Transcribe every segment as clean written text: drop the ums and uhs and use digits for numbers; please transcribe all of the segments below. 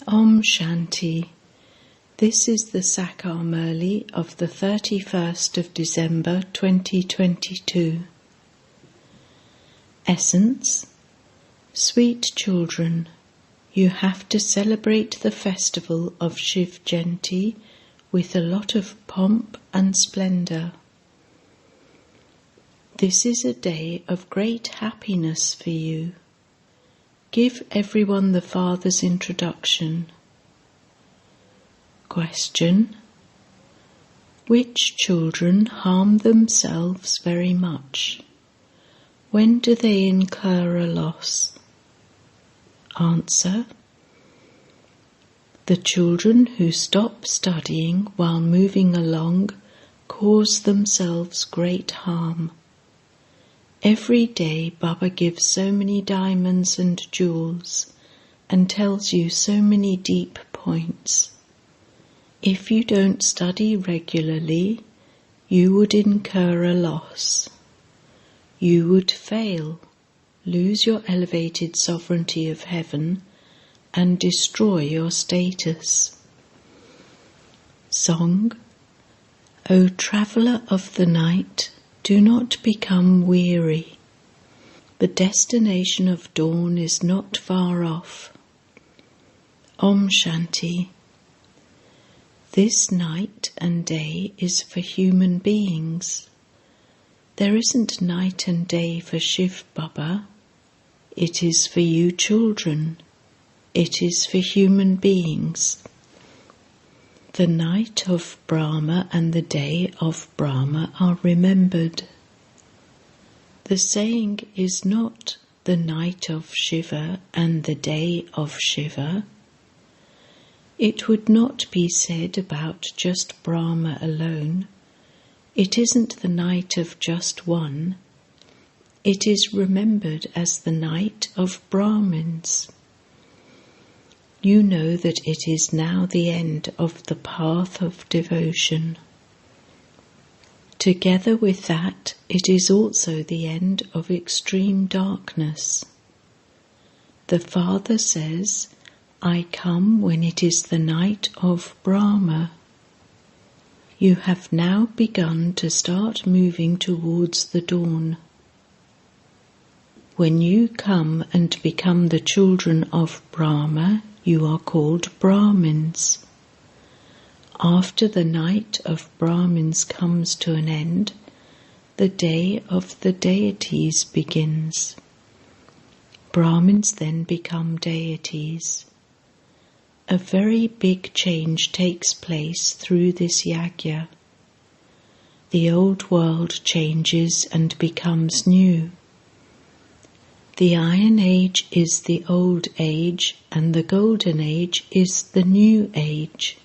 Om Shanti. This is the Sakar Murli of the 31st of December 2022. Essence. Sweet children, you have to celebrate the festival of Shiv Jayanti with a lot of pomp and splendour. This is a day of great happiness for you. Give everyone the Father's introduction. Question. Which children harm themselves very much? When do they incur a loss? Answer. The children who stop studying while moving along cause themselves great harm. Every day Baba gives so many diamonds and jewels and tells you so many deep points. If you don't study regularly, you would incur a loss. You would fail, lose your elevated sovereignty of heaven, and destroy your status. Song. O traveller of the night, do not become weary. The destination of dawn is not far off. Om Shanti. This night and day is for human beings. There isn't night and day for Shiv Baba. It is for you children. It is for human beings. The night of Brahma and the day of Brahma are remembered. The saying is not the night of Shiva and the day of Shiva. It would not be said about just Brahma alone. It isn't the night of just one. It is remembered as the night of Brahmins. You know that it is now the end of the path of devotion. Together with that, it is also the end of extreme darkness. The Father says, I come when it is the night of Brahma. You have now begun to start moving towards the dawn. When you come and become the children of Brahma, you are called Brahmins. After the night of Brahmins comes to an end, the day of the deities begins. Brahmins then become deities. A very big change takes place through this yajna. The old world changes and becomes new. The Iron Age is the old age and the Golden Age is the new age.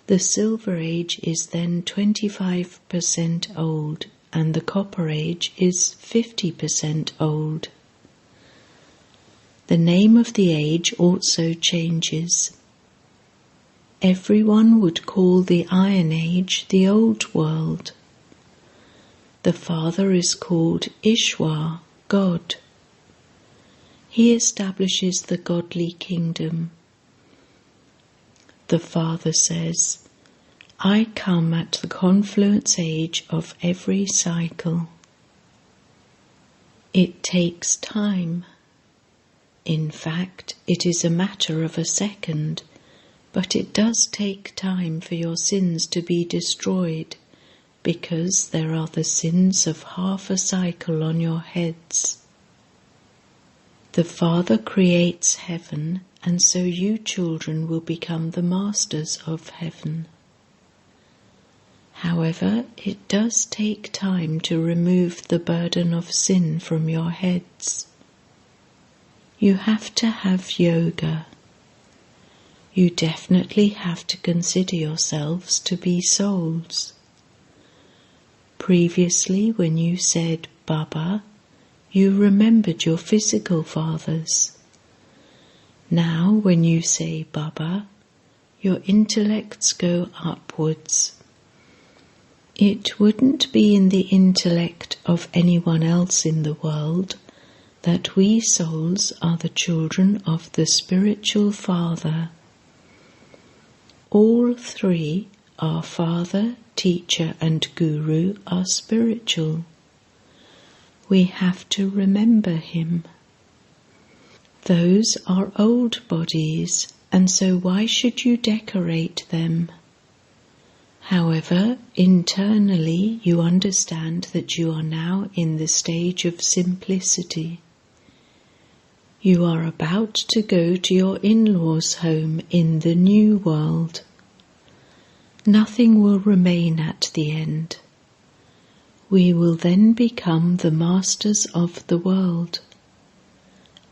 The Silver Age is then 25% old and the Copper Age is 50% old. The name of the age also changes. Everyone would call the Iron Age the Old World. The Father is called Ishwar, God. He establishes the godly kingdom. The Father says, I come at the confluence age of every cycle. It takes time. In fact, it is a matter of a second, but it does take time for your sins to be destroyed, because there are the sins of half a cycle on your heads. The Father creates heaven, and so you children will become the masters of heaven. However, it does take time to remove the burden of sin from your heads. You have to have yoga. You definitely have to consider yourselves to be souls. Previously, when you said Baba, you remembered your physical fathers. Now, when you say Baba, your intellects go upwards. It wouldn't be in the intellect of anyone else in the world, that we souls are the children of the spiritual Father. All three, our Father, Teacher and Guru, are spiritual. We have to remember him. Those are old bodies, and so why should you decorate them? However, internally you understand that you are now in the stage of simplicity. You are about to go to your in-laws' home in the new world. Nothing will remain at the end. We will then become the masters of the world.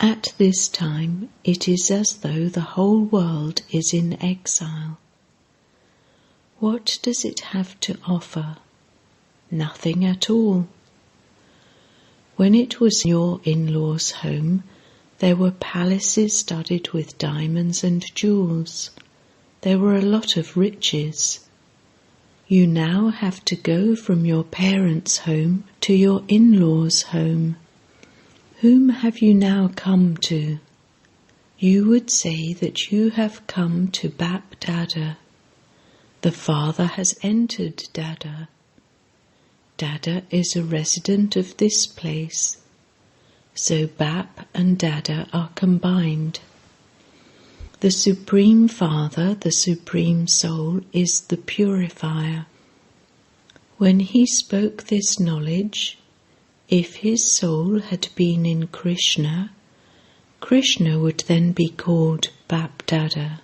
At this time, it is as though the whole world is in exile. What does it have to offer? Nothing at all. When it was your in-laws' home, there were palaces studded with diamonds and jewels. There were a lot of riches. You now have to go from your parents' home to your in-laws' home. Whom have you now come to? You would say that you have come to Bap Dada. The Father has entered Dada. Dada is a resident of this place. So Bap and Dada are combined. The Supreme Father, the Supreme Soul, is the purifier. When he spoke this knowledge, if his soul had been in Krishna, Krishna would then be called Bap Dada.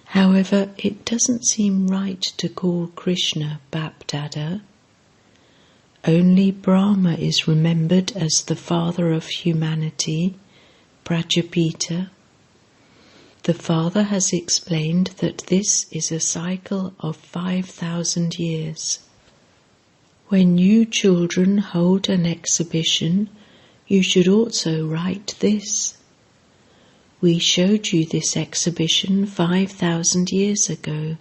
However, it doesn't seem right to call Krishna Bap Dada. Only Brahma is remembered as the father of humanity, Prajapita. The Father has explained that this is a cycle of 5,000 years. When you children hold an exhibition, you should also write this. We showed you this exhibition 5,000 years ago,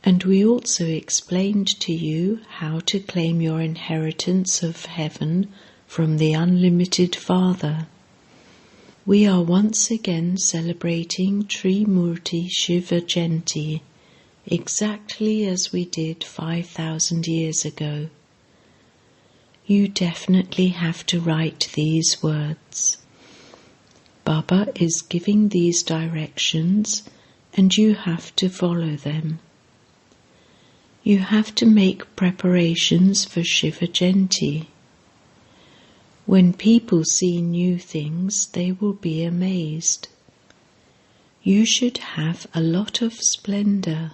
and we also explained to you how to claim your inheritance of heaven from the unlimited Father. We are once again celebrating Trimurti Shiva Jayanti, exactly as we did 5,000 years ago. You definitely have to write these words. Baba is giving these directions and you have to follow them. You have to make preparations for Shiva Jayanti. When people see new things, they will be amazed. You should have a lot of splendor.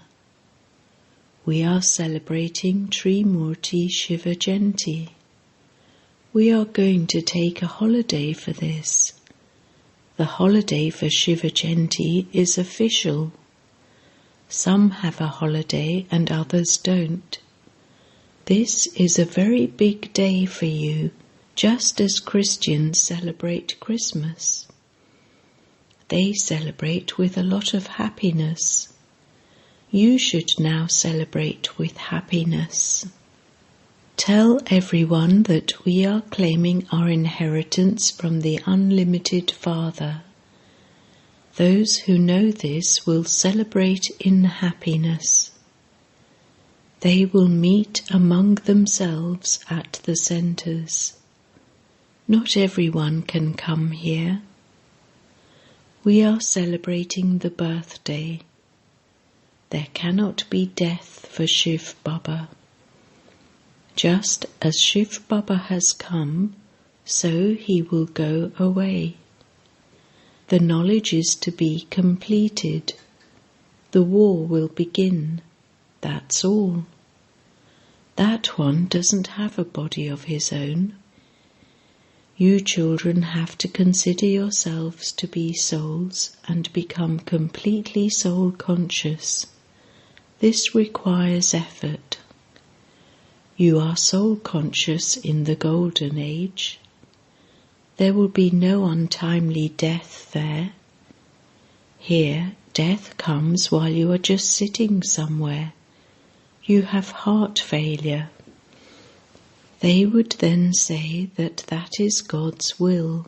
We are celebrating Trimurti Shiva Jayanti. We are going to take a holiday for this. The holiday for Shiva Jayanti is official. Some have a holiday and others don't. This is a very big day for you, just as Christians celebrate Christmas. They celebrate with a lot of happiness. You should now celebrate with happiness. Tell everyone that we are claiming our inheritance from the unlimited Father. Those who know this will celebrate in happiness. They will meet among themselves at the centres. Not everyone can come here. We are celebrating the birthday. There cannot be death for Shiv Baba. Just as Shiv Baba has come, so he will go away. The knowledge is to be completed. The war will begin. That's all. That one doesn't have a body of his own. You children have to consider yourselves to be souls and become completely soul conscious. This requires effort. You are soul conscious in the golden age. There will be no untimely death there. Here, death comes while you are just sitting somewhere. You have heart failure. They would then say that that is God's will.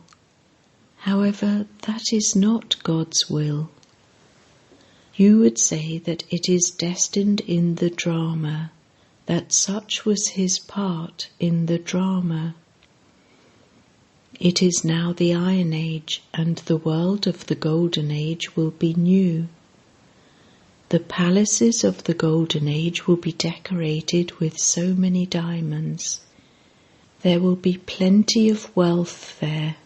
However, that is not God's will. You would say that it is destined in the drama, that such was his part in the drama. It is now the Iron Age, and the world of the Golden Age will be new. The palaces of the Golden Age will be decorated with so many diamonds. There will be plenty of wealth there.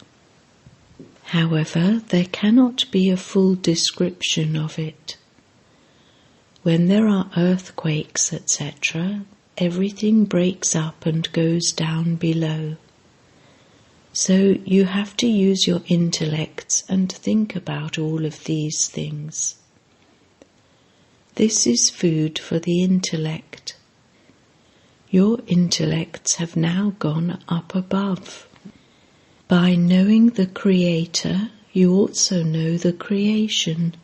However, there cannot be a full description of it. When there are earthquakes, etc., everything breaks up and goes down below. So you have to use your intellects and think about all of these things. This is food for the intellect. Your intellects have now gone up above. By knowing the Creator, you also know the creation.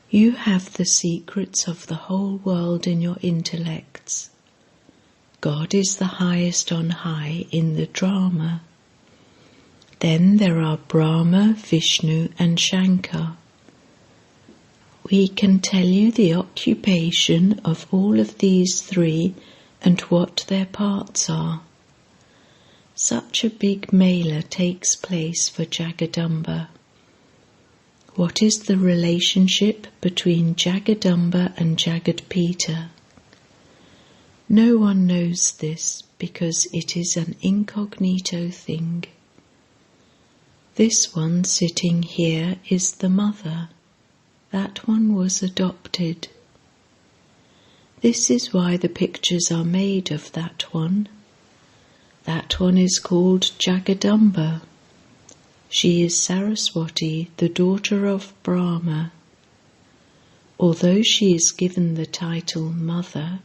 You have the secrets of the whole world in your intellects. God is the highest on high in the drama. Then there are Brahma, Vishnu and Shankar. We can tell you the occupation of all of these three and what their parts are. Such a big mela takes place for Jagadamba. What is the relationship between Jagadamba and Jagadpita? No one knows this because it is an incognito thing. This one sitting here is the mother. That one was adopted. This is why the pictures are made of that one. That one is called Jagadamba. She is Saraswati, the daughter of Brahma. Although she is given the title mother,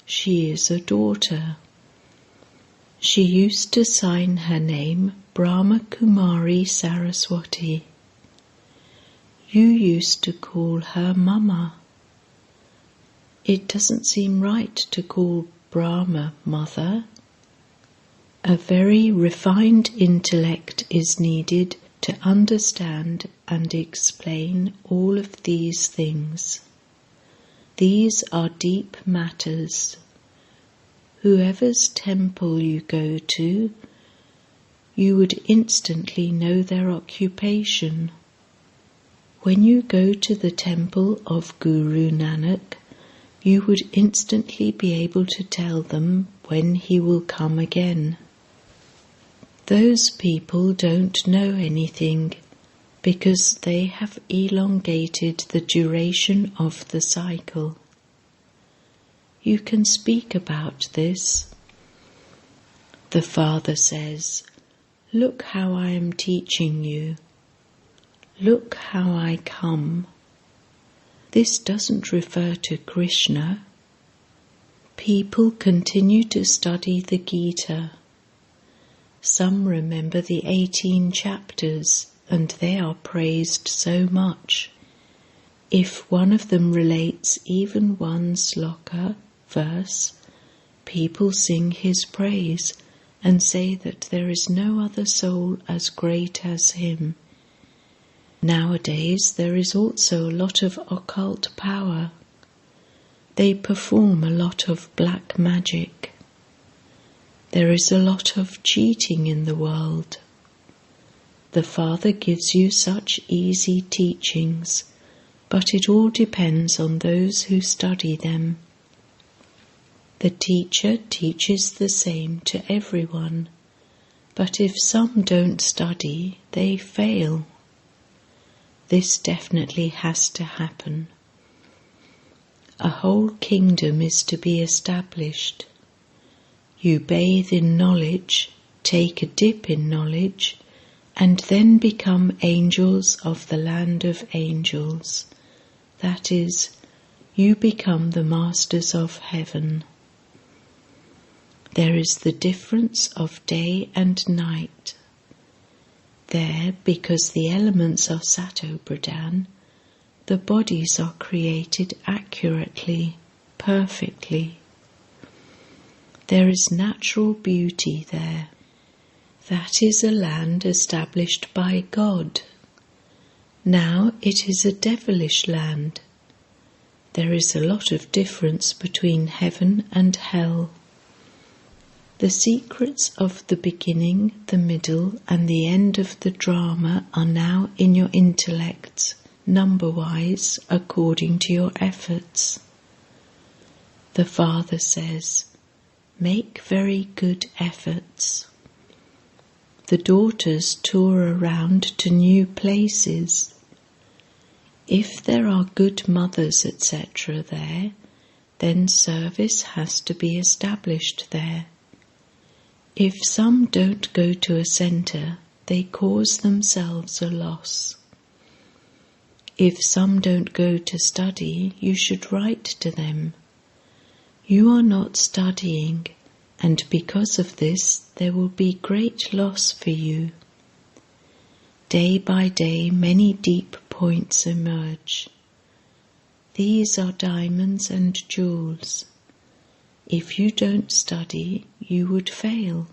she is a daughter. She used to sign her name Brahma Kumari Saraswati. You used to call her Mama. It doesn't seem right to call Brahma mother. A very refined intellect is needed to understand and explain all of these things. These are deep matters. Whoever's temple you go to, you would instantly know their occupation. When you go to the temple of Guru Nanak, you would instantly be able to tell them when he will come again. Those people don't know anything because they have elongated the duration of the cycle. You can speak about this. The Father says, "Look how I am teaching you. Look how I come." This doesn't refer to Krishna. People continue to study the Gita. Some remember the 18 chapters, and they are praised so much. If one of them relates even one sloka, verse, people sing his praise and say that there is no other soul as great as him. Nowadays there is also a lot of occult power. They perform a lot of black magic. There is a lot of cheating in the world. The Father gives you such easy teachings, but it all depends on those who study them. The teacher teaches the same to everyone, but if some don't study, they fail. This definitely has to happen. A whole kingdom is to be established. You bathe in knowledge, take a dip in knowledge, and then become angels of the land of angels. That is, you become the masters of heaven. There is the difference of day and night. There, because the elements are Sato-Pradhan, the bodies are created accurately, perfectly. There is natural beauty there. That is a land established by God. Now it is a devilish land. There is a lot of difference between heaven and hell. The secrets of the beginning, the middle, and the end of the drama are now in your intellects, number-wise, according to your efforts. The Father says, make very good efforts. The daughters tour around to new places. If there are good mothers, etc. there, then service has to be established there. If some don't go to a centre, they cause themselves a loss. If some don't go to study, you should write to them. You are not studying, and because of this there will be great loss for you. Day by day many deep points emerge. These are diamonds and jewels. If you don't study, you would fail.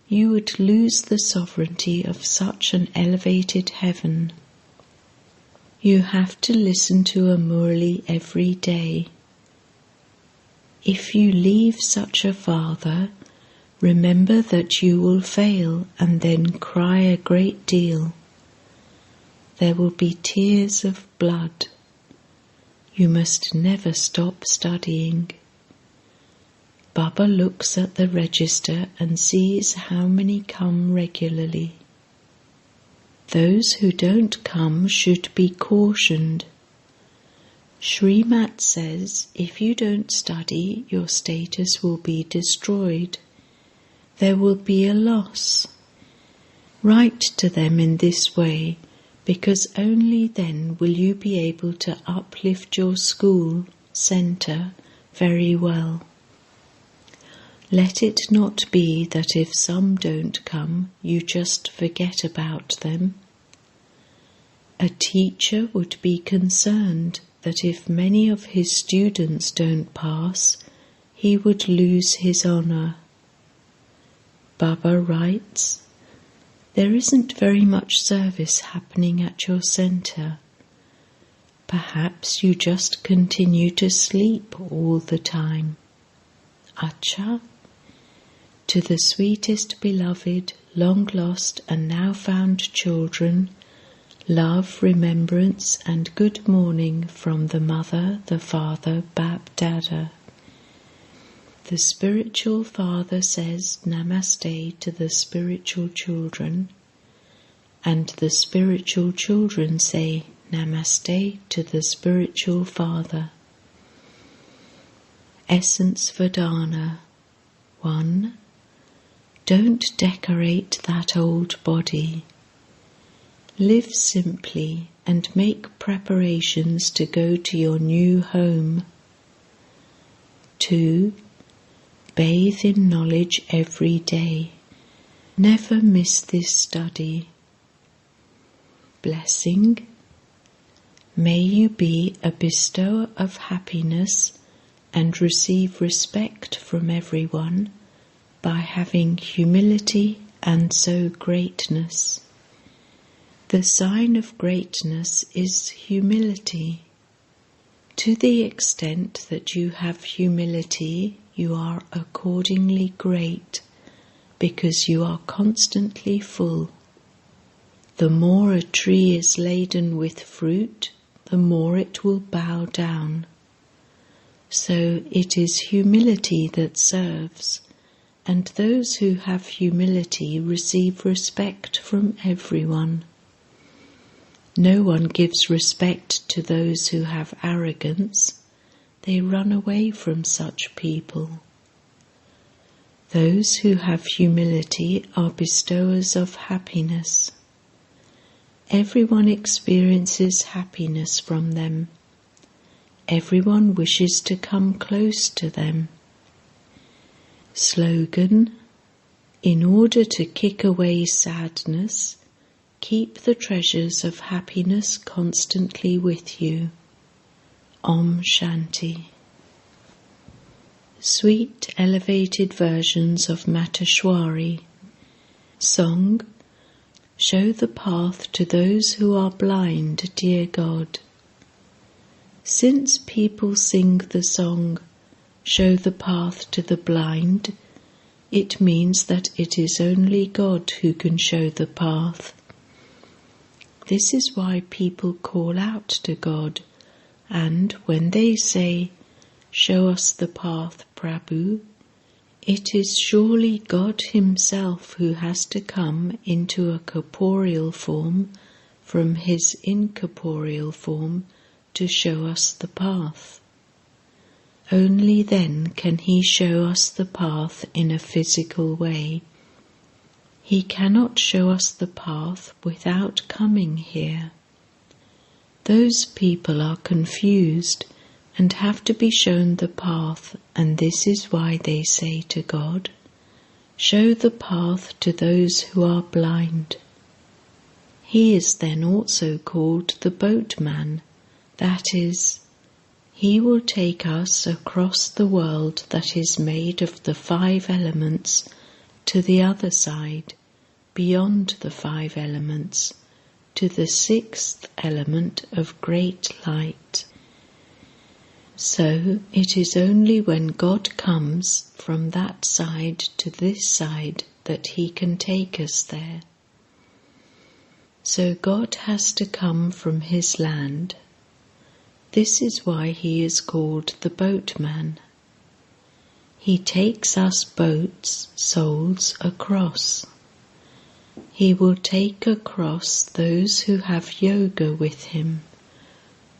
You would lose the sovereignty of such an elevated heaven. You have to listen to a Murli every day. If you leave such a father, remember that you will fail and then cry a great deal. There will be tears of blood. You must never stop studying. Baba looks at the register and sees how many come regularly. Those who don't come should be cautioned. Srimat says, if you don't study, your status will be destroyed. There will be a loss. Write to them in this way, because only then will you be able to uplift your school, centre, very well. Let it not be that if some don't come, you just forget about them. A teacher would be concerned that if many of his students don't pass, he would lose his honour. Baba writes, there isn't very much service happening at your centre. Perhaps you just continue to sleep all the time. Acha? To the sweetest beloved, long lost and now found children, love, remembrance and good morning from the Mother, the Father, Bap Dada. The spiritual father says Namaste to the spiritual children, and the spiritual children say Namaste to the spiritual father. Essence Vedana 1. Don't decorate that old body. Live simply and make preparations to go to your new home. 2. Bathe in knowledge every day. Never miss this study. Blessing. May you be a bestower of happiness and receive respect from everyone by having humility and so greatness. The sign of greatness is humility. To the extent that you have humility, you are accordingly great, because you are constantly full. The more a tree is laden with fruit, the more it will bow down. So it is humility that serves, and those who have humility receive respect from everyone. No one gives respect to those who have arrogance. They run away from such people. Those who have humility are bestowers of happiness. Everyone experiences happiness from them. Everyone wishes to come close to them. Slogan: in order to kick away sadness, keep the treasures of happiness constantly with you. Om Shanti. Sweet elevated versions of Mateshwari. Song, show the path to those who are blind, dear God. Since people sing the song, show the path to the blind, it means that it is only God who can show the path. This is why people call out to God, and when they say, "Show us the path, Prabhu," it is surely God Himself who has to come into a corporeal form from His incorporeal form to show us the path. Only then can He show us the path in a physical way. He cannot show us the path without coming here. Those people are confused and have to be shown the path, and this is why they say to God, "Show the path to those who are blind." He is then also called the boatman, that is, He will take us across the world that is made of the 5 elements to the other side, beyond the 5 elements, to the 6th element of great light. So it is only when God comes from that side to this side that He can take us there. So God has to come from His land. This is why He is called the boatman. He takes us boats, souls, across. He will take across those who have yoga with Him,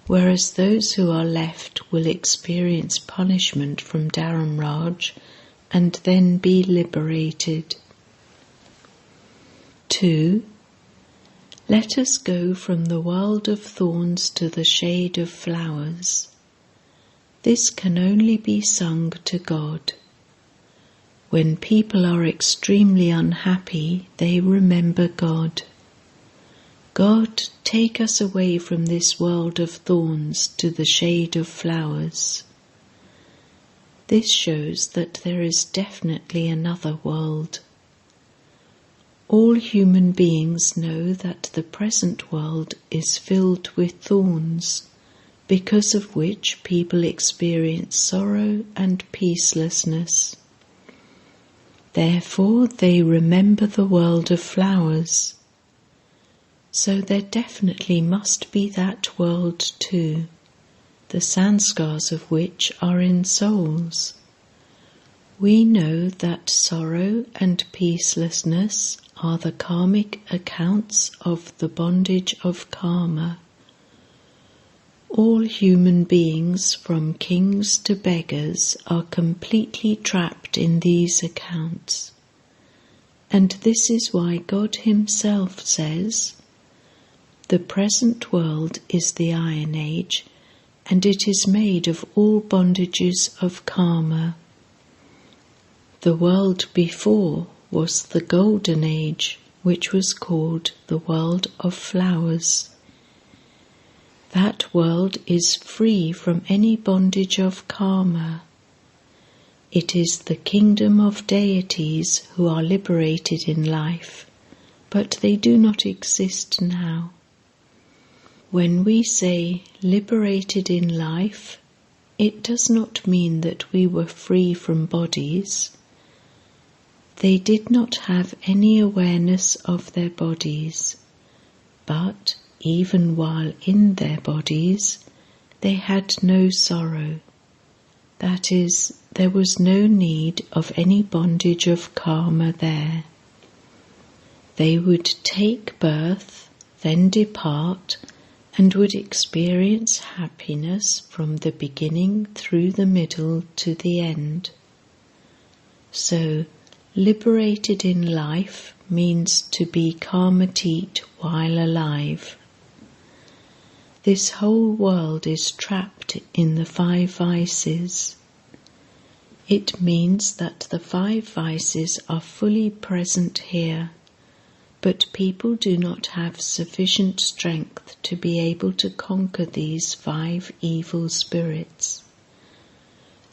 whereas those who are left will experience punishment from Dharamraj and then be liberated. 2. Let us go from the world of thorns to the shade of flowers. This can only be sung to God. When people are extremely unhappy, they remember God. God, take us away from this world of thorns to the shade of flowers. This shows that there is definitely another world. All human beings know that the present world is filled with thorns, because of which people experience sorrow and peacelessness. Therefore they remember the world of flowers. So there definitely must be that world too, the sanskars of which are in souls. We know that sorrow and peacelessness are the karmic accounts of the bondage of karma. All human beings, from kings to beggars, are completely trapped in these accounts. And this is why God Himself says, "The present world is the Iron Age, and it is made of all bondages of karma. The world before was the Golden Age, which was called the world of flowers. That world is free from any bondage of karma. It is the kingdom of deities who are liberated in life, but they do not exist now. When we say liberated in life, it does not mean that we were free from bodies. They did not have any awareness of their bodies, but even while in their bodies, they had no sorrow. That is, there was no need of any bondage of karma there. They would take birth, then depart, and would experience happiness from the beginning through the middle to the end. So, liberated in life means to be karmatit while alive. This whole world is trapped in the 5 vices. It means that the 5 vices are fully present here, but people do not have sufficient strength to be able to conquer these 5 evil spirits.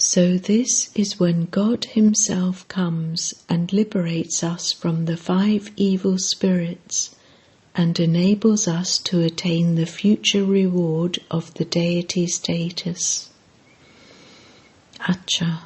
So this is when God Himself comes and liberates us from the 5 evil spirits and enables us to attain the future reward of the deity status. Acha.